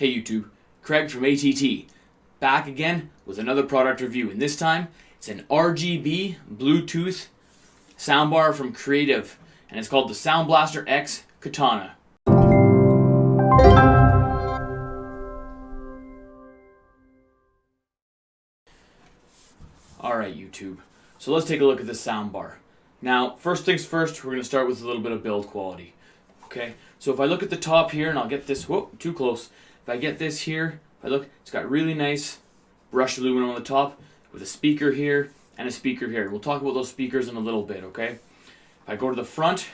Hey YouTube, Craig from ATT, back again with another product review, and this time it's an RGB Bluetooth soundbar from Creative, and it's called the Sound Blaster X Katana. Alright YouTube, so let's take a look at the soundbar. Now, first things first, we're going to start with a little bit of build quality. Okay, so if I look at the top here, and I'll get this, whoop, too close. If I get this here, if I look, it's got really nice brushed aluminum on the top with a speaker here and a speaker here. We'll talk about those speakers in a little bit, okay? If I go to the front,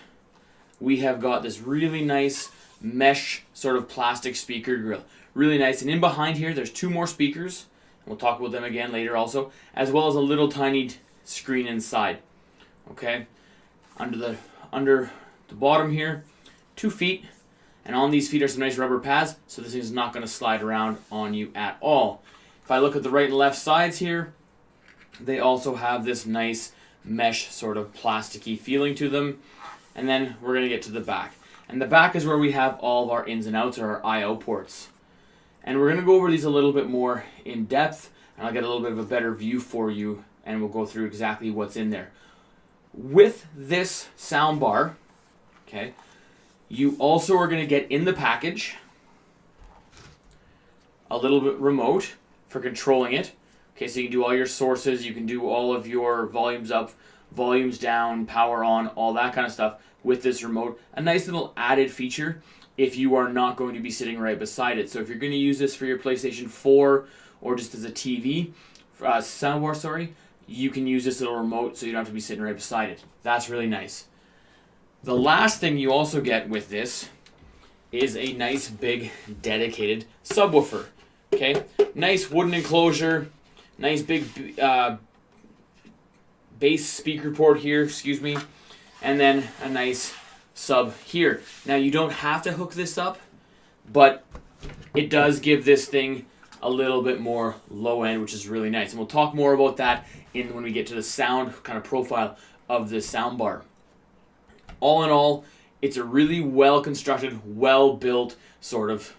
we have got this really nice mesh sort of plastic speaker grill. Really nice. And in behind here, there's two more speakers. And we'll talk about them again later also, as well as a little tiny screen inside. Okay? Under the bottom here, 2 feet. And on these feet are some nice rubber pads, so this is not going to slide around on you at all. If I look at the right and left sides here, they also have this nice mesh sort of plasticky feeling to them. And then we're going to get to the back. And the back is where we have all of our ins and outs, or our I/O ports. And we're going to go over these a little bit more in depth, and I'll get a little bit of a better view for you, and we'll go through exactly what's in there. With this soundbar, okay, you also are going to get in the package a little bit remote for controlling it. Okay, so you can do all your sources, you can do all of your volumes up, volumes down, power on, all that kind of stuff with this remote. A nice little added feature if you are not going to be sitting right beside it. So if you're going to use this for your PlayStation 4 or just as a TV, soundbar, sorry, you can use this little remote so you don't have to be sitting right beside it. That's really nice. The last thing you also get with this is a nice big dedicated subwoofer. Okay, nice wooden enclosure, nice big bass speaker port here, excuse me, and then a nice sub here. Now you don't have to hook this up, but it does give this thing a little bit more low end, which is really nice. And we'll talk more about that when we get to the sound kind of profile of this soundbar. All in all, it's a really well constructed, well built sort of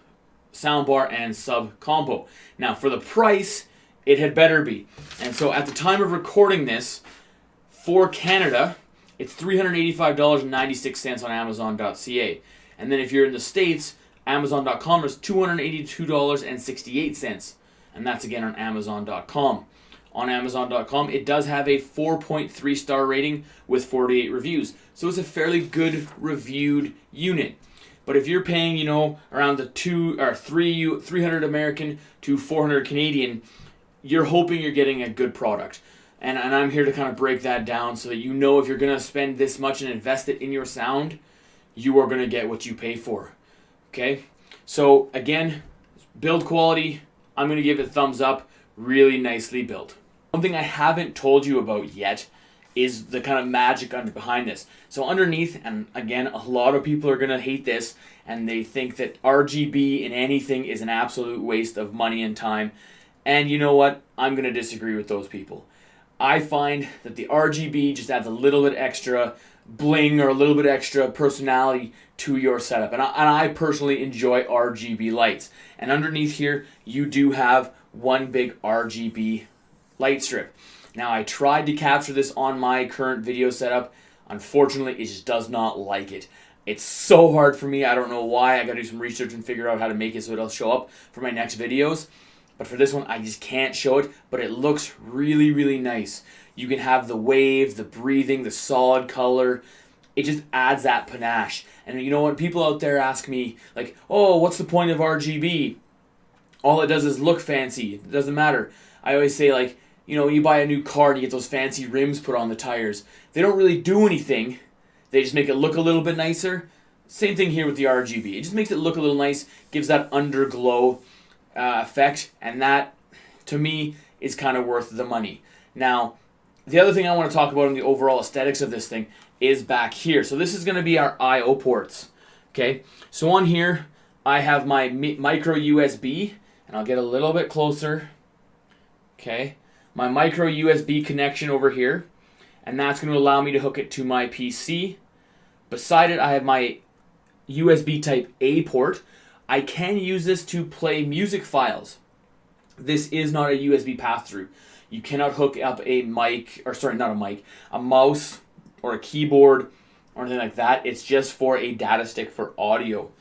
soundbar and sub combo. Now for the price, it had better be. And so at the time of recording this, for Canada, it's $385.96 on Amazon.ca. And then if you're in the States, Amazon.com is $282.68. And that's again on Amazon.com. On Amazon.com, it does have a 4.3 star rating with 48 reviews. So it's a fairly good reviewed unit. But if you're paying, you know, around the 300 American to 400 Canadian, you're hoping you're getting a good product. And I'm here to kind of break that down so that you know if you're going to spend this much and invest it in your sound, you are going to get what you pay for. Okay? So again, build quality, I'm going to give it a thumbs up. Really nicely built. One thing I haven't told you about yet is the kind of magic behind this. So underneath, and again, a lot of people are going to hate this, and they think that RGB in anything is an absolute waste of money and time. And you know what? I'm going to disagree with those people. I find that the RGB just adds a little bit extra bling or a little bit extra personality to your setup. And I personally enjoy RGB lights. And underneath here, you do have one big RGB light strip. Now, I tried to capture this on my current video setup. Unfortunately, it just does not like it. It's so hard for me. I don't know why. I got to do some research and figure out how to make it so it'll show up for my next videos. But for this one, I just can't show it. But it looks really, really nice. You can have the wave, the breathing, the solid color. It just adds that panache. And you know, when people out there ask me, like, oh, what's the point of RGB? All it does is look fancy. It doesn't matter. I always say, like, you know, you buy a new car and you get those fancy rims put on the tires. They don't really do anything. They just make it look a little bit nicer. Same thing here with the RGB. It just makes it look a little nice, gives that underglow effect, and that, to me, is kind of worth the money. Now, the other thing I want to talk about in the overall aesthetics of this thing is back here. So this is going to be our I/O ports. Okay, so on here, I have my micro USB, and I'll get a little bit closer. Okay, my micro USB connection over here, and that's going to allow me to hook it to my PC. Beside it, I have my USB type A port. I can use this to play music files. This is not a USB pass-through. You cannot hook up a mic, or sorry, not a mic, a mouse or a keyboard or anything like that. It's just for a data stick for audio.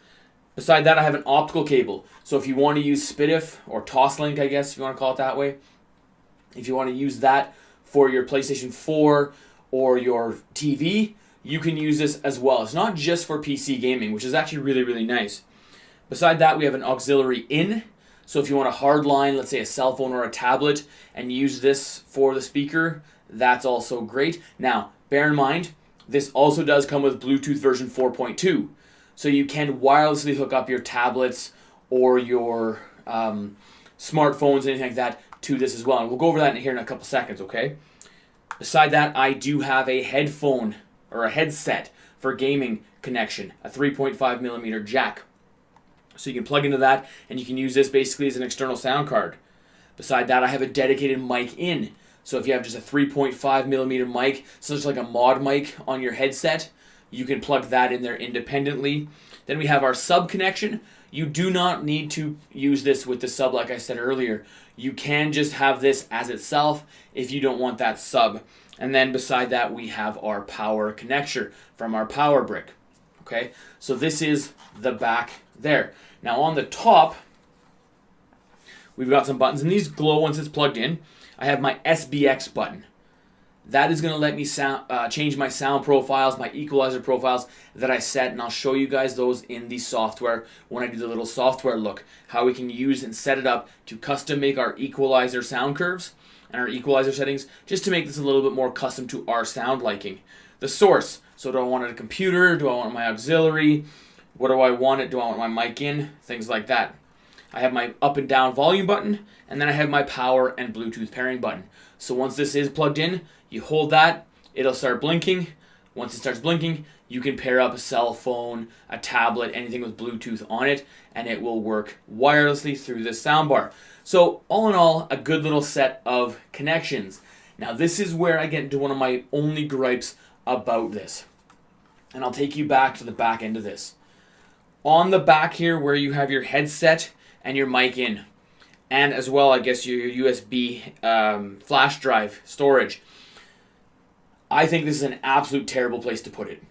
Beside that, I have an optical cable. So if you want to use SPDIF or Toslink, I guess if you want to call it that way, if you want to use that for your PlayStation 4 or your TV, you can use this as well. It's not just for PC gaming, which is actually really, really nice. Beside that, we have an auxiliary in. So if you want a hard line, let's say a cell phone or a tablet, and use this for the speaker, that's also great. Now, bear in mind, this also does come with Bluetooth version 4.2. So you can wirelessly hook up your tablets or your smartphones, anything like that, to this as well. And we'll go over that here in a couple seconds, okay? Beside that, I do have a headphone or a headset for gaming connection, a 3.5 millimeter jack. So you can plug into that, and you can use this basically as an external sound card. Beside that, I have a dedicated mic in. So if you have just a 3.5 millimeter mic, so it's like a mod mic on your headset, you can plug that in there independently. Then we have our sub connection. You do not need to use this with the sub like I said earlier. You can just have this as itself if you don't want that sub. And then beside that, we have our power connector from our power brick. Okay, so this is the back there. Now on the top, we've got some buttons, and these glow once it's plugged in. I have my SBX button. That is going to let me change my sound profiles, my equalizer profiles that I set, and I'll show you guys those in the software when I do the little software look, how we can use and set it up to custom make our equalizer sound curves and our equalizer settings, just to make this a little bit more custom to our sound liking. The source, so do I want it a computer, do I want my auxiliary, what do I want it, do I want my mic in, things like that. I have my up and down volume button, and then I have my power and Bluetooth pairing button. So once this is plugged in, you hold that, it'll start blinking. Once it starts blinking, you can pair up a cell phone, a tablet, anything with Bluetooth on it, and it will work wirelessly through this soundbar. So all in all, a good little set of connections. Now this is where I get into one of my only gripes about this. And I'll take you back to the back end of this. On the back here where you have your headset and your mic in, and as well I guess your USB flash drive storage, I think this is an absolute terrible place to put it.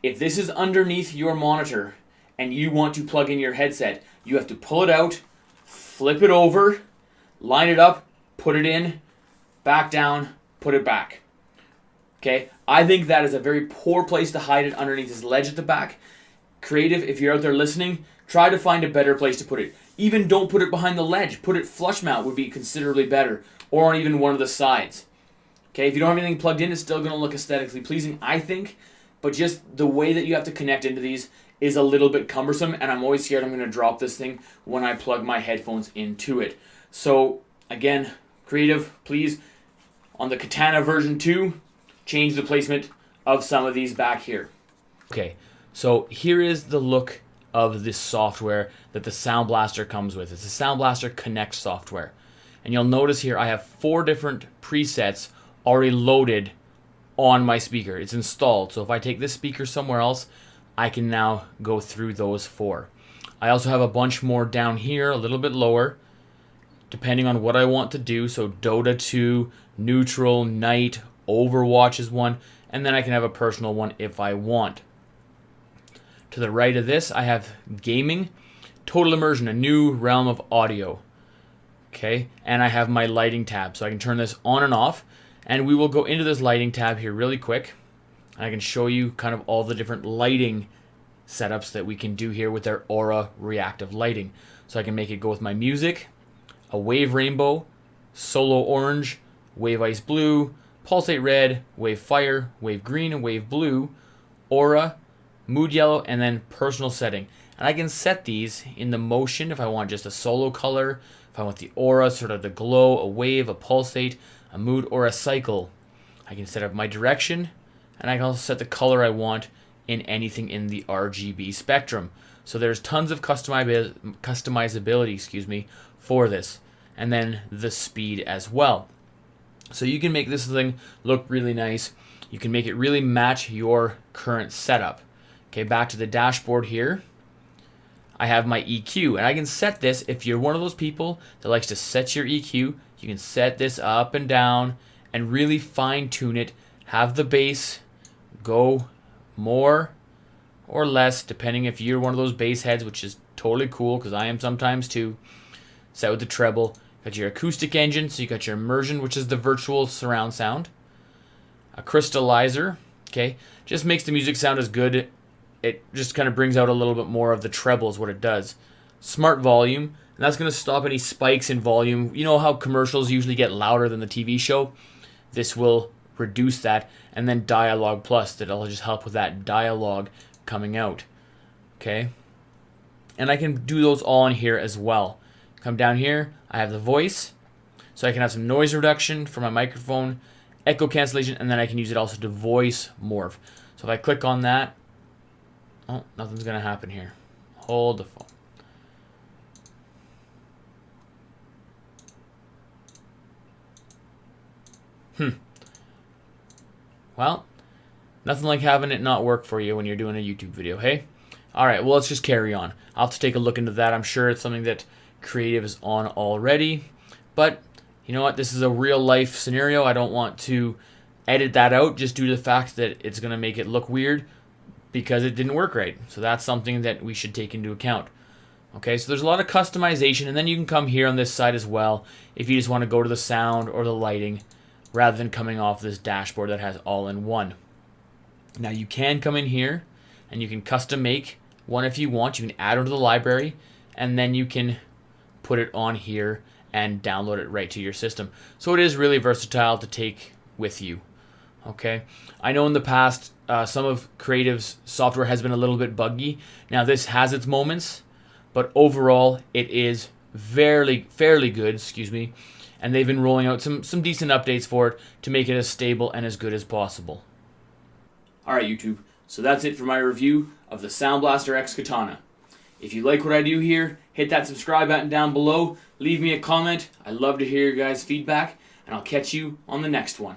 If this is underneath your monitor and you want to plug in your headset, you have to pull it out, flip it over, line it up, put it in, back down, put it back. Okay, I think that is a very poor place to hide it underneath this ledge at the back. Creative, if you're out there listening, try to find a better place to put it. Even don't put it behind the ledge. Put it flush mount would be considerably better, or on even one of the sides. Okay, if you don't have anything plugged in, it's still going to look aesthetically pleasing, I think, but just the way that you have to connect into these is a little bit cumbersome, and I'm always scared I'm going to drop this thing when I plug my headphones into it. So, again, creative, please, on the Katana version 2, change the placement of some of these back here. Okay, so here is the look of this software that the Sound Blaster comes with. It's the Sound Blaster Connect software. And you'll notice here I have 4 different presets already loaded on my speaker. It's installed. So if I take this speaker somewhere else, I can now go through those 4. I also have a bunch more down here, a little bit lower, depending on what I want to do. So Dota 2, Neutral, Night, Overwatch is one, and then I can have a personal one if I want. To the right of this, I have Gaming, Total Immersion, a new realm of audio. Okay, and I have my lighting tab, so I can turn this on and off. And we will go into this lighting tab here really quick. I can show you kind of all the different lighting setups that we can do here with our Aura reactive lighting. So I can make it go with my music, a wave rainbow, solo orange, wave ice blue, pulsate red, wave fire, wave green, and wave blue, Aura, mood yellow, and then personal setting. And I can set these in the motion if I want just a solo color, if I want the aura, sort of the glow, a wave, a pulsate, a mood, or a cycle. I can set up my direction, and I can also set the color I want in anything in the RGB spectrum. So there's tons of customizability, for this. And then the speed as well. So you can make this thing look really nice. You can make it really match your current setup. Okay, back to the dashboard here. I have my EQ, and I can set this. If you're one of those people that likes to set your EQ, you can set this up and down and really fine tune it. Have the bass go more or less, depending if you're one of those bass heads, which is totally cool because I am sometimes too. Set with the treble. Got your acoustic engine, so you got your immersion, which is the virtual surround sound. A crystallizer, okay, just makes the music sound as good. It just kind of brings out a little bit more of the treble is what it does. Smart volume, and that's going to stop any spikes in volume. You know how commercials usually get louder than the TV show? This will reduce that. And then dialogue plus, that'll just help with that dialogue coming out. Okay, and I can do those all in here as well. Come down here, I have the voice, so I can have some noise reduction for my microphone, echo cancellation, and then I can use it also to voice morph. So if I click on that, oh, nothing's going to happen here. Hold the phone. Well, nothing like having it not work for you when you're doing a YouTube video, hey? Alright, well, let's just carry on. I'll have to take a look into that. I'm sure it's something that Creative is on already. But, you know what? This is a real life scenario. I don't want to edit that out just due to the fact that it's going to make it look weird because it didn't work right. So that's something that we should take into account. Okay, so there's a lot of customization, and then you can come here on this side as well if you just want to go to the sound or the lighting rather than coming off this dashboard that has all-in-one. Now you can come in here and you can custom make one if you want. You can add it to the library, and then you can put it on here and download it right to your system. So it is really versatile to take with you. Okay, I know in the past some of Creative's software has been a little bit buggy. Now this has its moments, but overall it is fairly good, and they've been rolling out some decent updates for it to make it as stable and as good as possible. Alright YouTube, so that's it for my review of the Sound Blaster X Katana. If you like what I do here, hit that subscribe button down below, leave me a comment. I love to hear your guys' feedback, and I'll catch you on the next one.